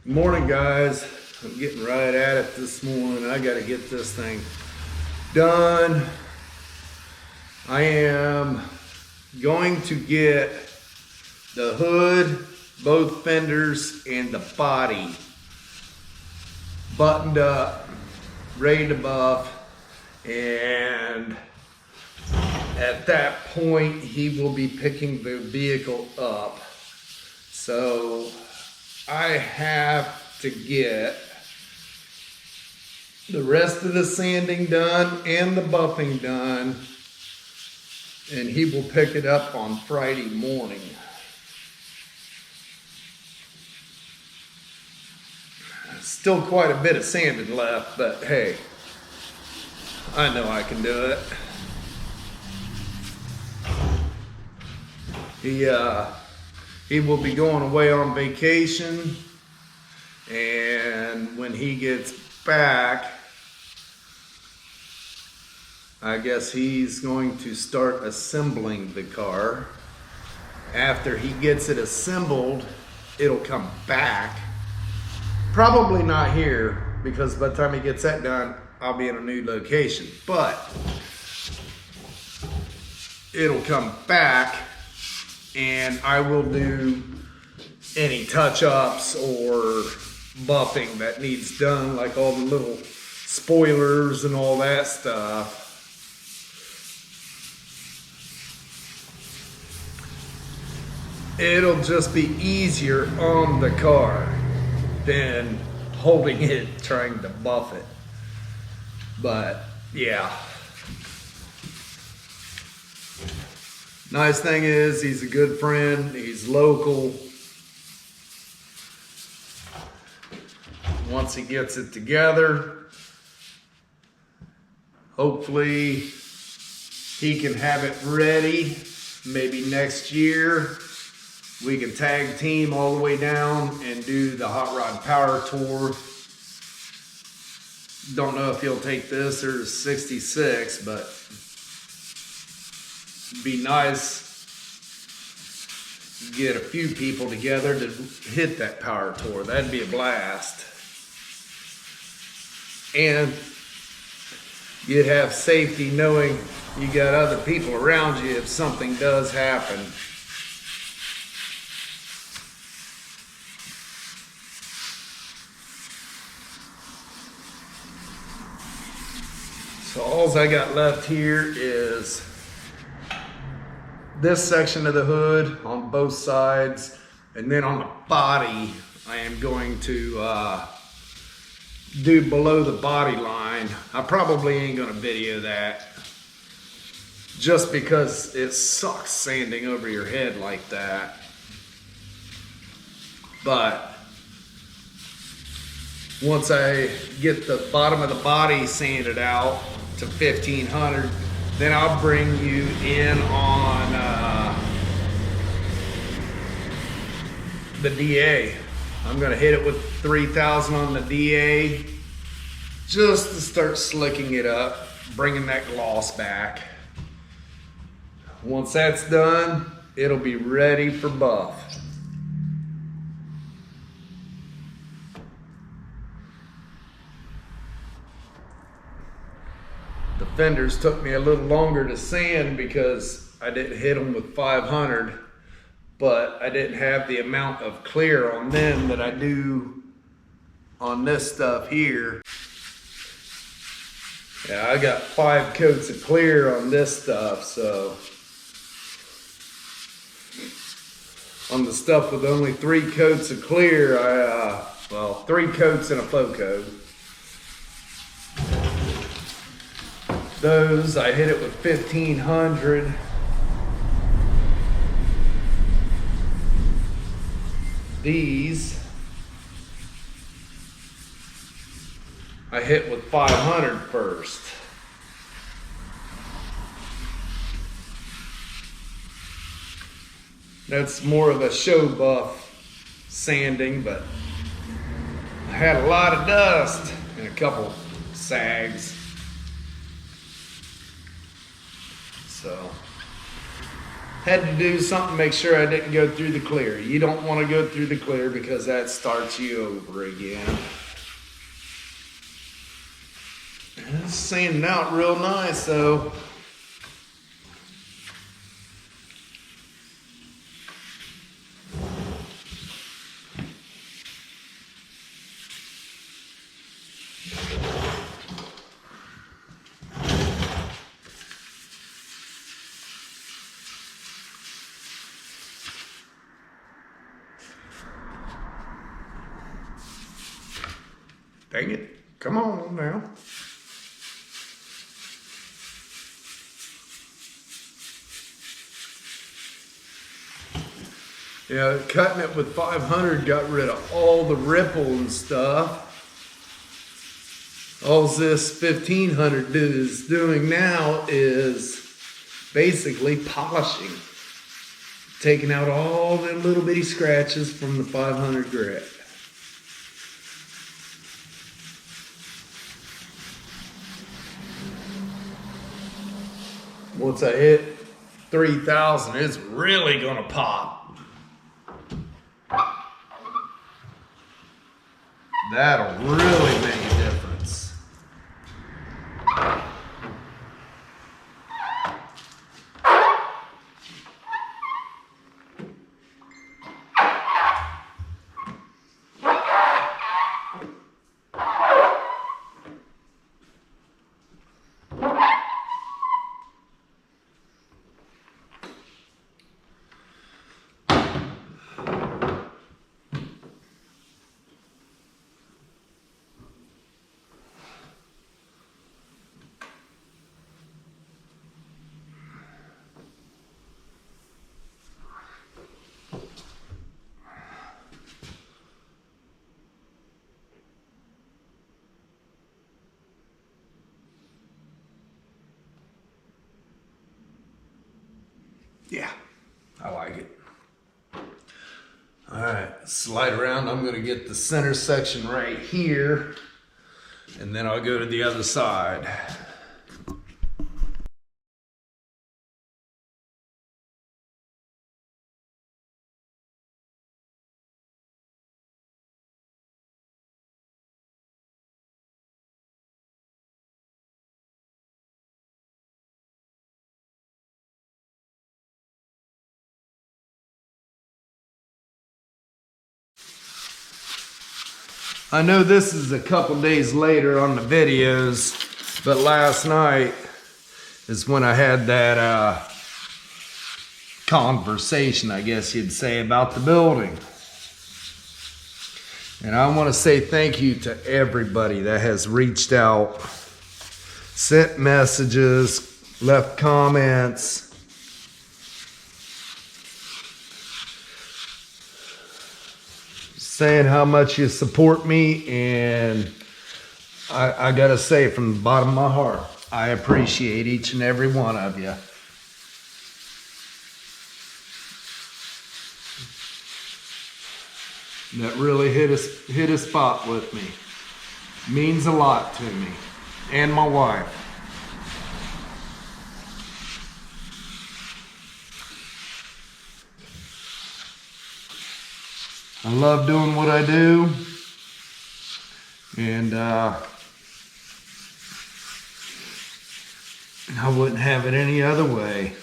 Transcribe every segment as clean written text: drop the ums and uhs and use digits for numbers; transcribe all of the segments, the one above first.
Good morning, guys. I'm getting right at it this morning. I got to get this thing done. I am going to get the hood, both fenders, and the body buttoned up, ready to buff, and at that point he will be picking the vehicle up. So I have to get the rest of the sanding done and the buffing done, and he will pick it up on Friday morning. Still quite a bit of sanding left, but hey, I know I can do it. He will be going away on vacation, and when he gets back, I guess he's going to start assembling the car. After he gets it assembled, it'll come back. Probably not here, because by the time he gets that done, I'll be in a new location. But it'll come back, and I will do any touch-ups or buffing that needs done, like all the little spoilers and all that stuff. It'll just be easier on the car than holding it, trying to buff it. But yeah. Nice thing is, he's a good friend, he's local. Once he gets it together, hopefully he can have it ready maybe next year. We can tag team all the way down and do the Hot Rod Power Tour. Don't know if he'll take this or 66, but it'd be nice to get a few people together to hit that power tour. That'd be a blast. And you'd have safety knowing you got other people around you if something does happen. So all I got left here is this section of the hood on both sides, and then on the body I am going to do below the body line. I probably ain't gonna video that, just because it sucks sanding over your head like that. But once I get the bottom of the body sanded out to 1500, then I'll bring you in on the DA. I'm gonna hit it with 3000 on the DA just to start slicking it up, bringing that gloss back. Once that's done, it'll be ready for buff. The fenders took me a little longer to sand because I didn't hit them with 500, but I didn't have the amount of clear on them that I do on this stuff here. Yeah, I got 5 coats of clear on this stuff, so on the stuff with only 3 coats of clear, well, 3 coats and a faux coat. Those, I hit it with 1500. These, I hit with 500 first. That's more of a show buff sanding, but I had a lot of dust and a couple sags. So Had to do something, make sure I didn't go through the clear. You don't want to go through the clear because that starts you over again. And it's sanding out real nice though. Dang it. Come on now. Yeah, cutting it with 500 got rid of all the ripple and stuff. All this 1500 is doing now is basically polishing. Taking out all the little bitty scratches from the 500 grit. Once I hit 3,000, it's really gonna pop. That'll really make a difference. Yeah, I like it. All right, slide around. I'm gonna get the center section right here, and then I'll go to the other side. I know this is a couple days later on the videos, but last night is when I had that conversation, I guess you'd say, about the building. And I want to say thank you to everybody that has reached out, sent messages, left comments. Saying how much you support me, and I gotta say from the bottom of my heart, I appreciate each and every one of you. That really hit a spot with me. Means a lot to me and my wife. I love doing what I do, and I wouldn't have it any other way.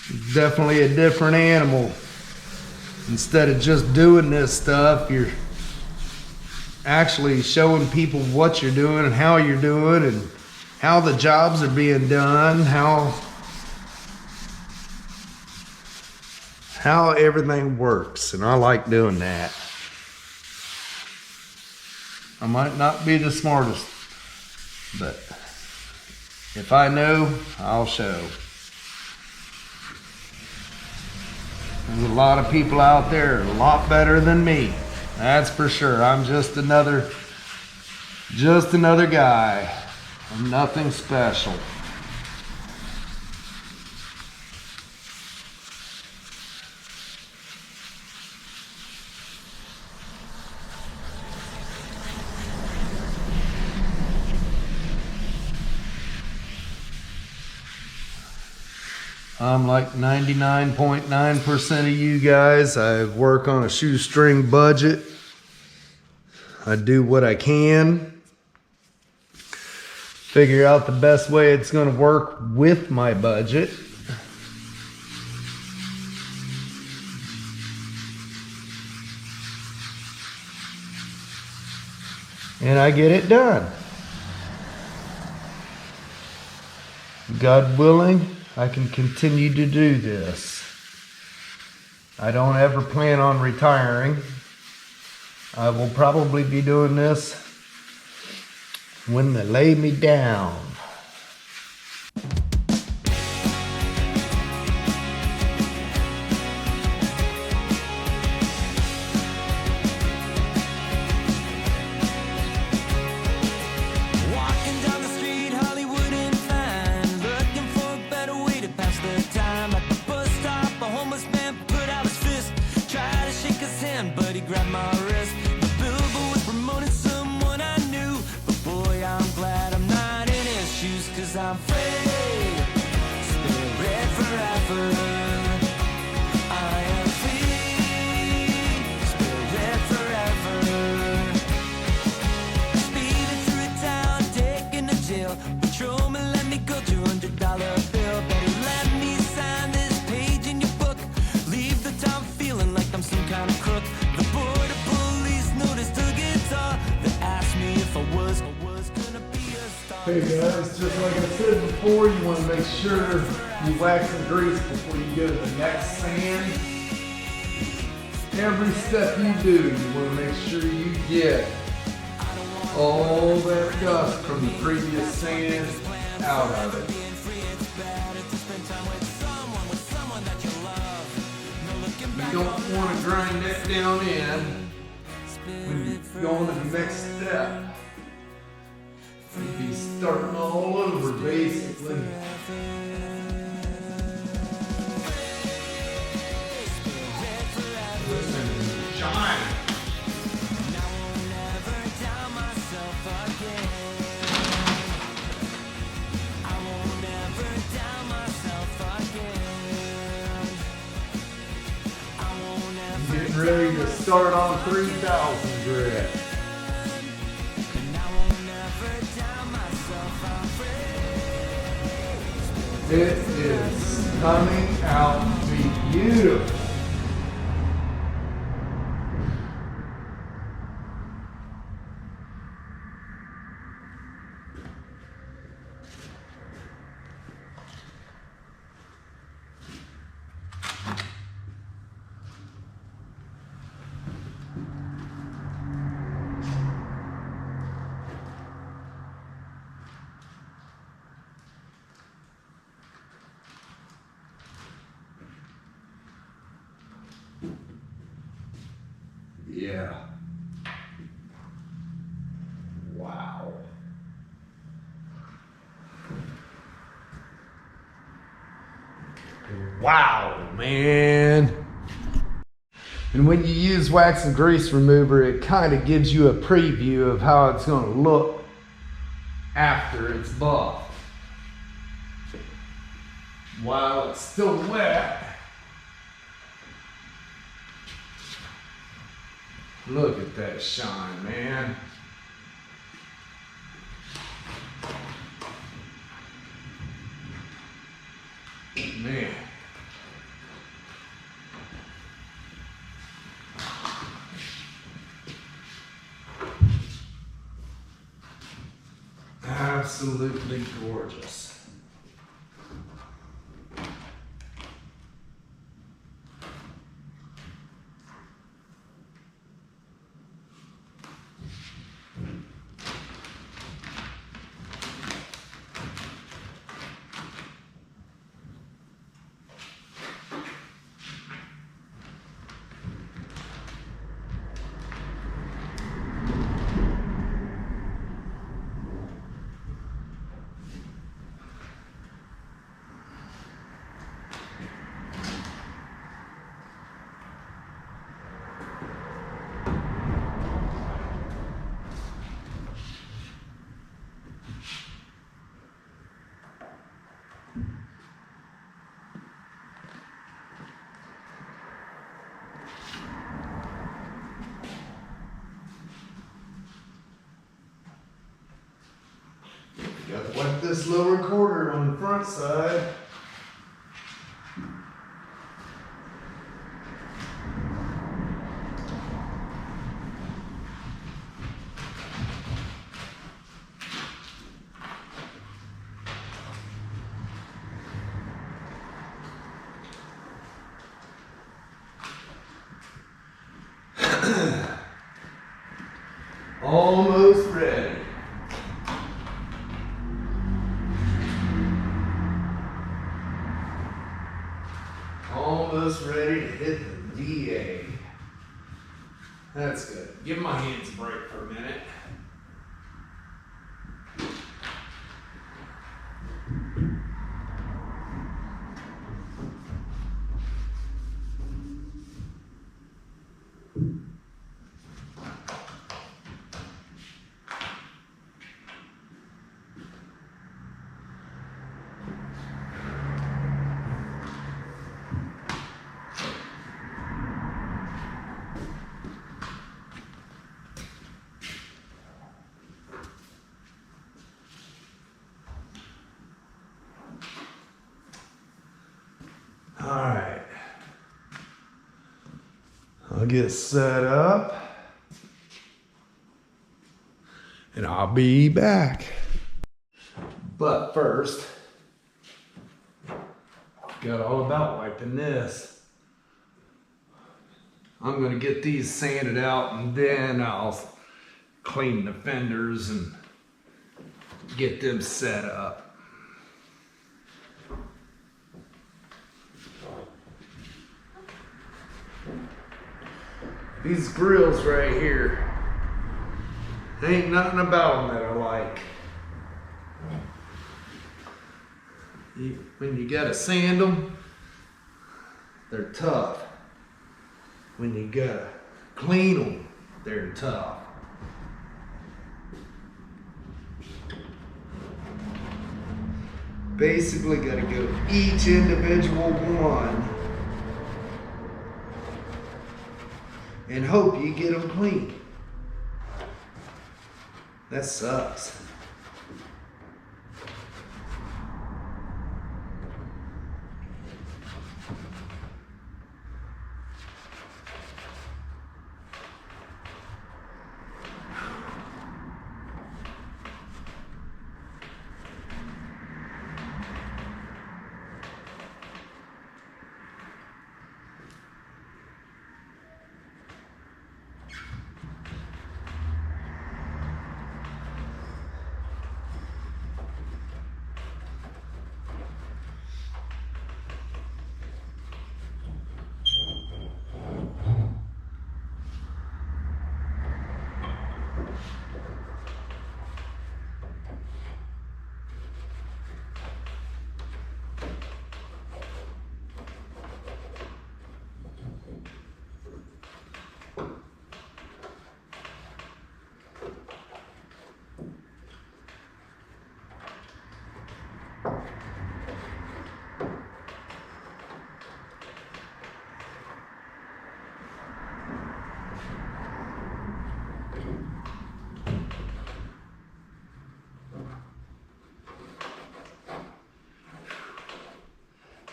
It's definitely a different animal. Instead of just doing this stuff, you're actually showing people what you're doing and how you're doing and how the jobs are being done, how everything works, and I like doing that. I might not be the smartest, but if I know, I'll show. There's a lot of people out there a lot better than me, that's for sure. I'm just another guy. I'm nothing special. I'm like 99.9% of you guys. I work on a shoestring budget. I do what I can. Figure out the best way it's going to work with my budget. And I get it done. God willing, I can continue to do this. I don't ever plan on retiring. I will probably be doing this when they lay me down. But he grabbed my wrist. The billboard was promoting someone I knew. But boy, I'm glad I'm not in his shoes. Cause I'm free, spirit forever. I am free, spirit forever. Speeding through town, taking to jail. Patrolman let me go, $200 bill. Better let me sign this page in your book. Leave the town feeling like I'm some kind of crook. The border police noticed a guitar. They asked me if I was gonna be a star. Hey guys, just like I said before, you want to make sure you wax and grease before you go to the next sand. Every step you do, you want to make sure you get all that dust from the previous sand out of it. You don't want to grind that down in when you go on to the next step. You'd be starting all over basically. Listen, John. Getting ready to start on 3,000 grit. It is coming out to be beautiful. Yeah. Wow. Wow, man. And when you use wax and grease remover, it kind of gives you a preview of how it's going to look after it's buffed. While it's still wet, look at that shine, man. Man. Absolutely gorgeous. this lower quarter on the front side. Almost ready. Almost ready to hit the DA. That's good. Give my hands a break for a minute. All right, I'll get set up and I'll be back. But first, got all about wiping this. I'm gonna get these sanded out and then I'll clean the fenders and get them set up. These grills right here, ain't nothing about them that I like. When you gotta sand them, they're tough. When you gotta clean them, they're tough. Basically gotta go each individual one and hope you get them clean. That sucks.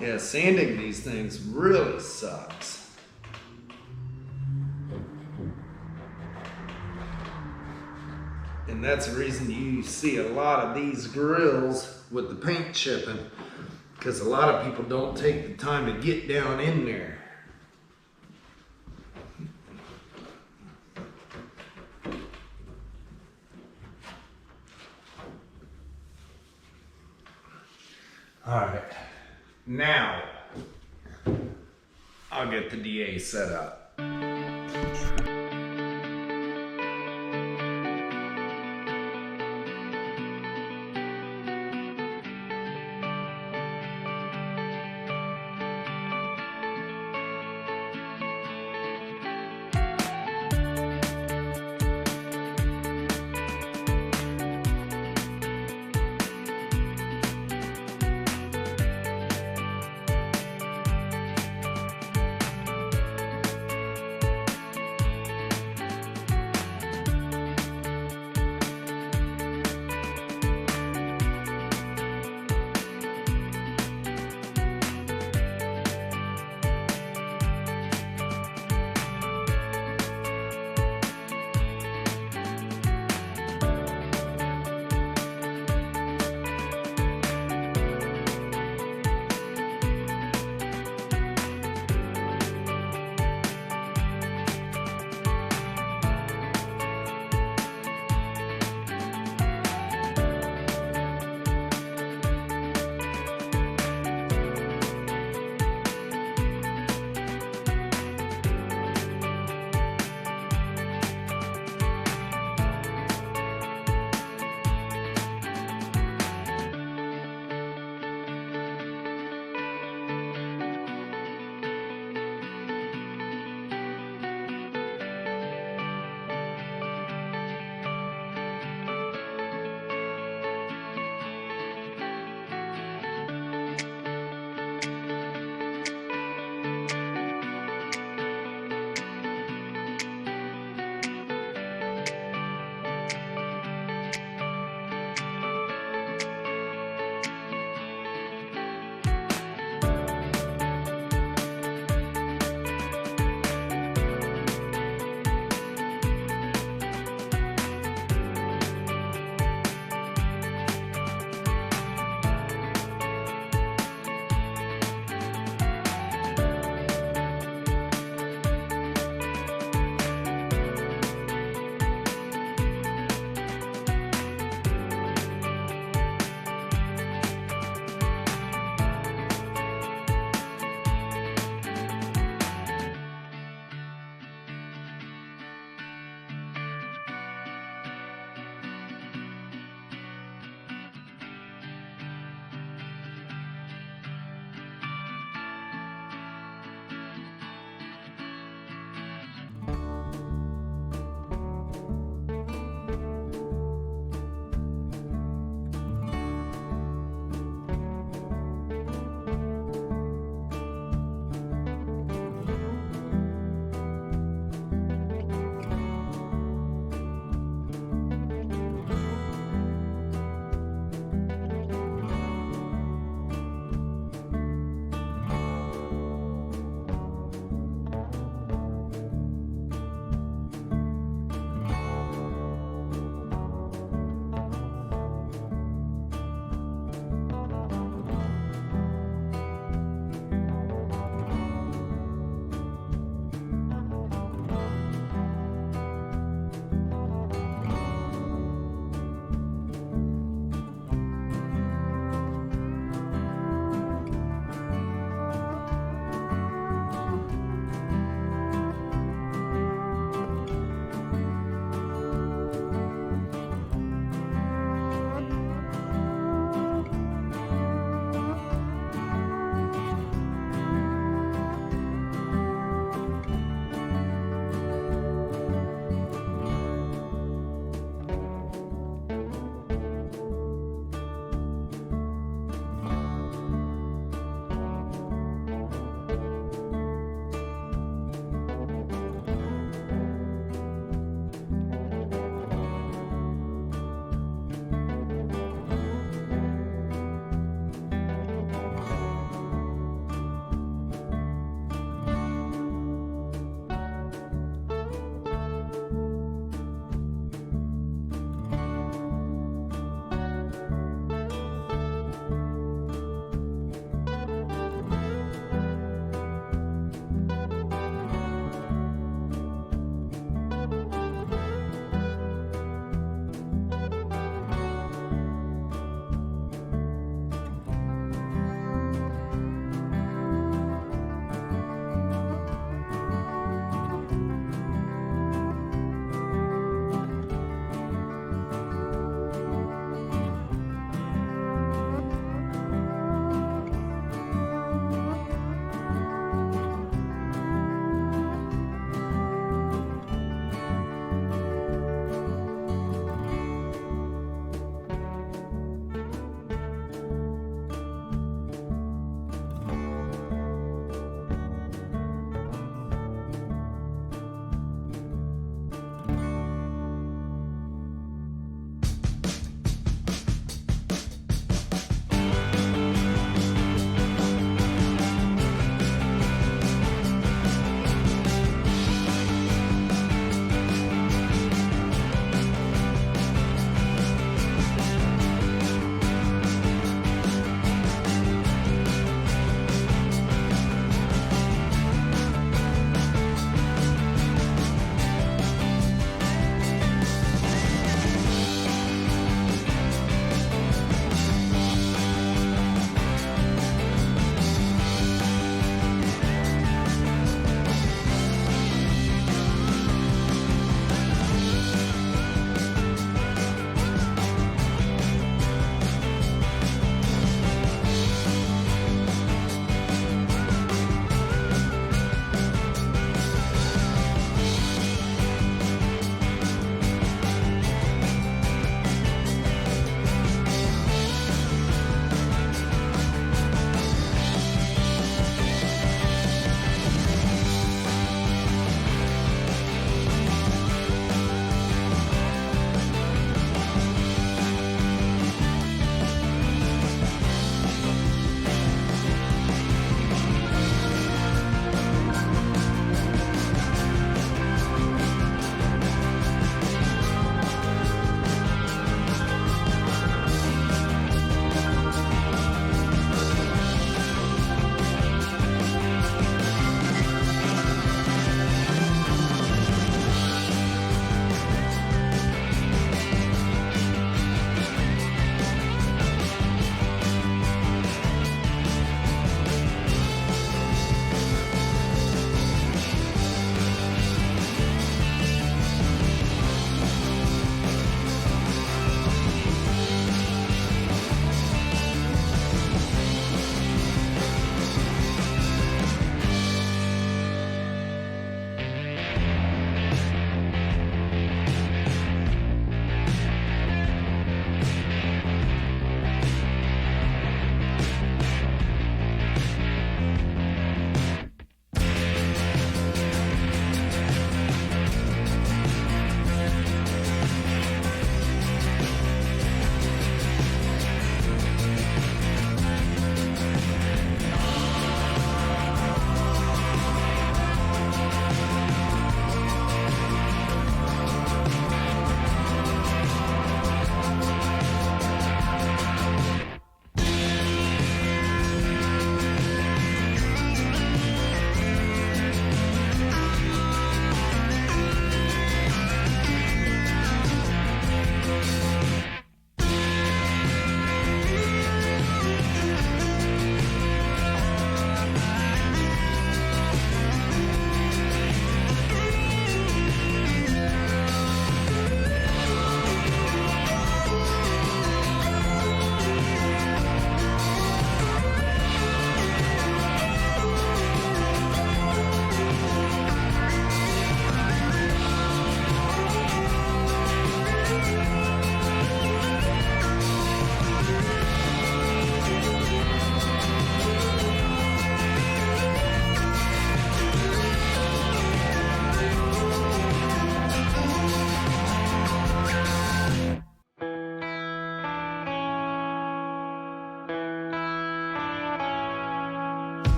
Yeah, sanding these things really sucks. And that's the reason you see a lot of these grills with the paint chipping, because a lot of people don't take the time to get down in there. All right. Now, I'll get the DA set up.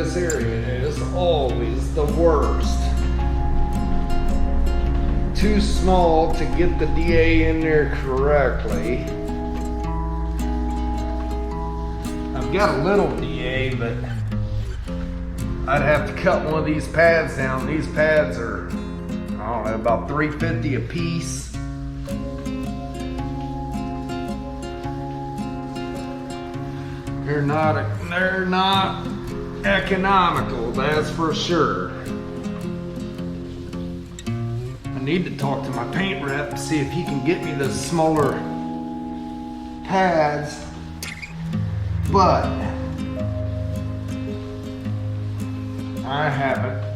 this area is always the worst. Too small to get the DA in there correctly. I've got a little DA, but I'd have to cut one of these pads down. These pads are, I don't know, about $3.50 a piece. They're not economical, that's for sure. I need to talk to my paint rep, see if he can get me the smaller pads, but I haven't.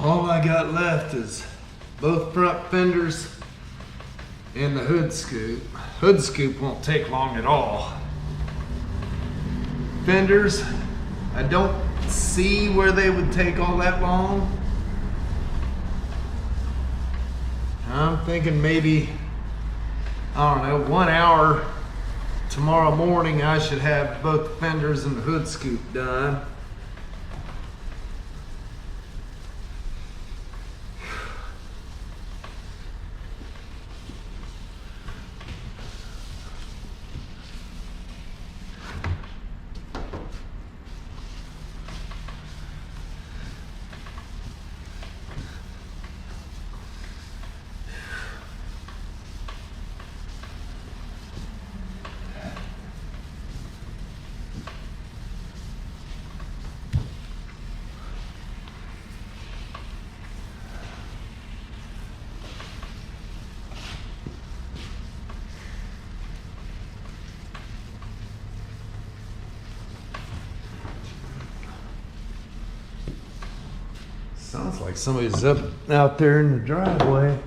All I got left is both front fenders and the hood scoop. Hood scoop won't take long at all. Fenders, I don't see where they would take all that long. I'm thinking maybe, I don't know, 1 hour tomorrow morning I should have both the fenders and the hood scoop done. Sounds like somebody's up out there in the driveway.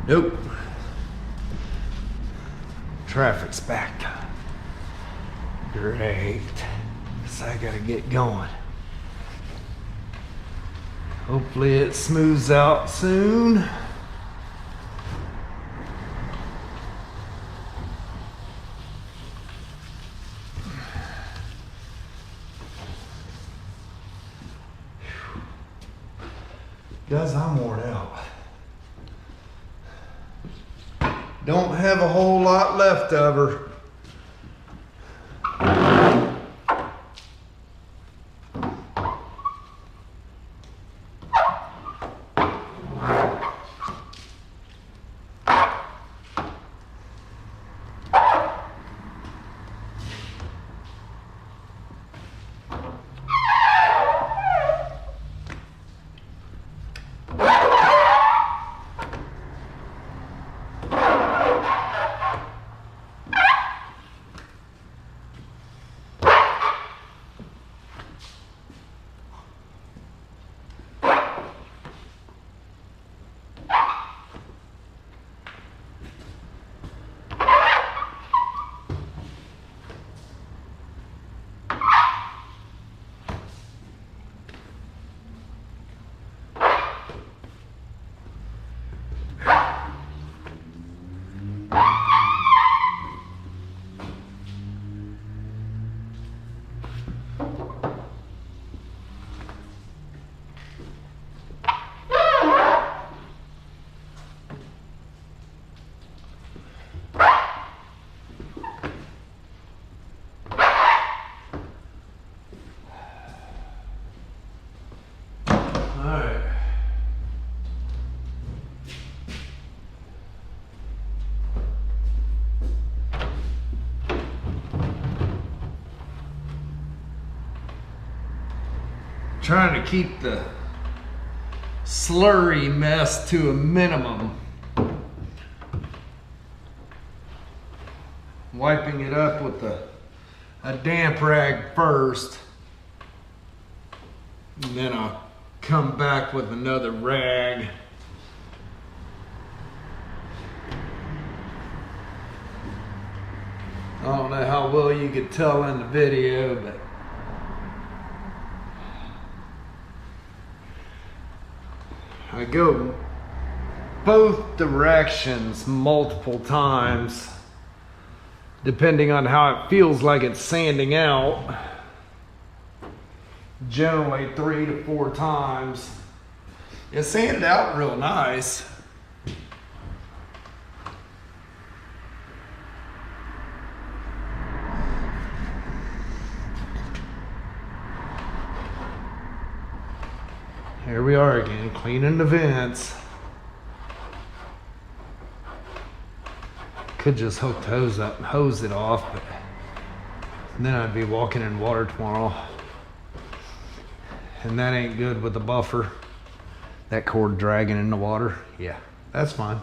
Nope. Traffic's backed up. Great. Guess I gotta get going. Hopefully it smooths out soon. Guys, I'm worn out. Don't have a whole lot left of her. trying to keep the slurry mess to a minimum. Wiping it up with a damp rag first, and then I'll come back with another rag. I don't know how well you could tell in the video, but I go both directions multiple times, depending on how it feels like it's sanding out. Generally 3 to 4 times. It sanded out real nice. Here we are again, cleaning the vents. Could just hook the hose up and hose it off, but then I'd be walking in water tomorrow. And that ain't good with the buffer. That cord dragging in the water. Yeah, that's fine.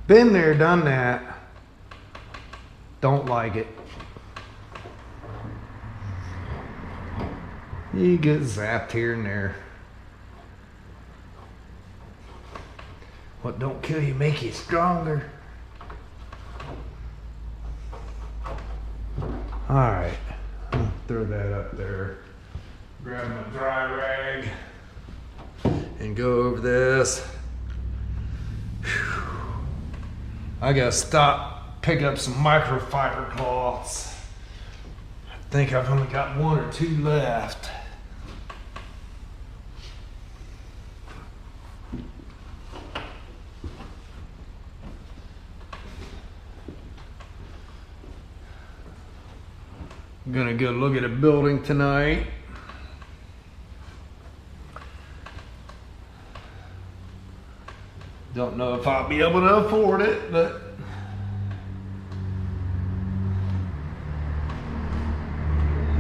Been there, done that. Don't like it. You get zapped here and there. What don't kill you make you stronger. All right, I'll throw that up there. Grab my dry rag and go over this. Whew. I gotta stop, pick up some microfiber cloths. I think I've only got 1 or 2 left. I'm gonna go look at a building tonight. Don't know if I'll be able to afford it, but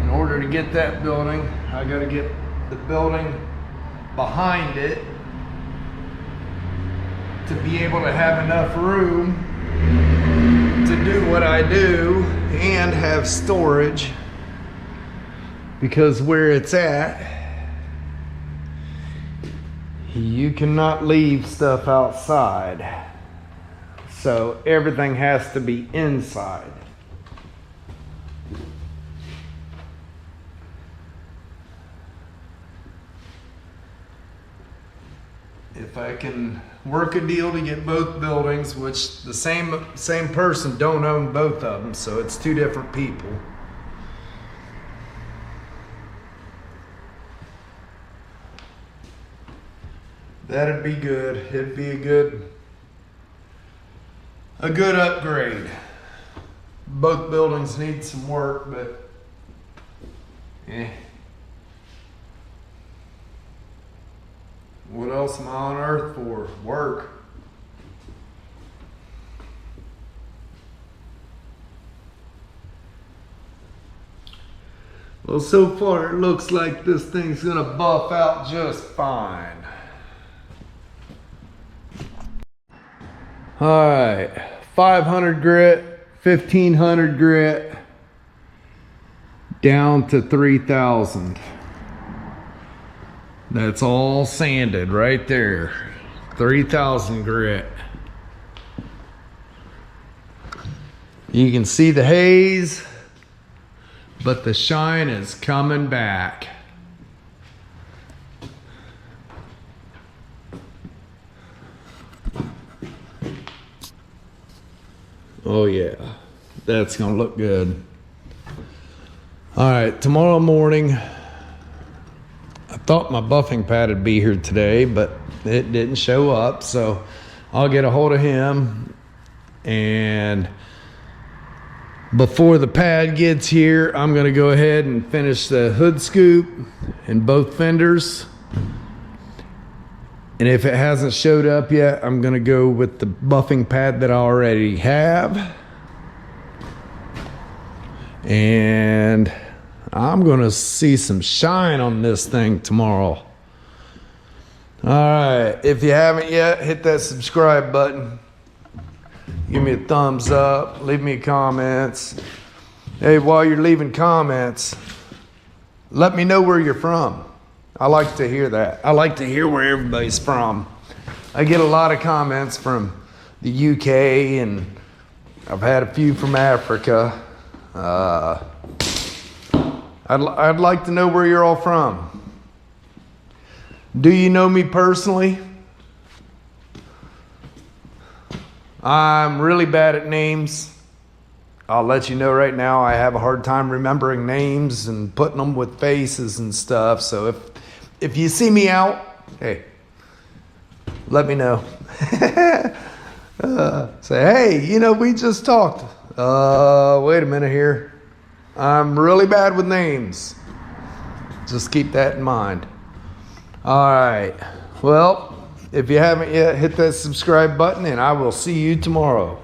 in order to get that building, I gotta get the building behind it to be able to have enough room to do what I do and have storage, because where it's at, you cannot leave stuff outside. So everything has to be inside. If I can work a deal to get both buildings, which the same person don't own both of them, so it's 2 different people. That'd be good. It'd be a good upgrade. Both buildings need some work, but what else am I on earth for? Work. Well, so far it looks like this thing's gonna buff out just fine. All right, 500 grit, 1500 grit, down to 3000. That's all sanded right there. 3000 grit. You can see the haze, but the shine is coming back. Oh yeah, that's gonna look good. All right, tomorrow morning, I thought my buffing pad would be here today, but it didn't show up, so I'll get a hold of him, and before the pad gets here, I'm gonna go ahead and finish the hood scoop in both fenders. And if it hasn't showed up yet, I'm gonna go with the buffing pad that I already have. And I'm going to see some shine on this thing tomorrow. All right. If you haven't yet, hit that subscribe button. Give me a thumbs up. Leave me comments. Hey, while you're leaving comments, let me know where you're from. I like to hear that. I like to hear where everybody's from. I get a lot of comments from the UK, and I've had a few from Africa. I'd like to know where you're all from. Do you know me personally? I'm really bad at names. I'll let you know right now, I have a hard time remembering names and putting them with faces and stuff. So if you see me out, hey, let me know. Say, hey, we just talked. Wait a minute here. I'm really bad with names. Just keep that in mind. All right. Well, if you haven't yet, hit that subscribe button, and I will see you tomorrow.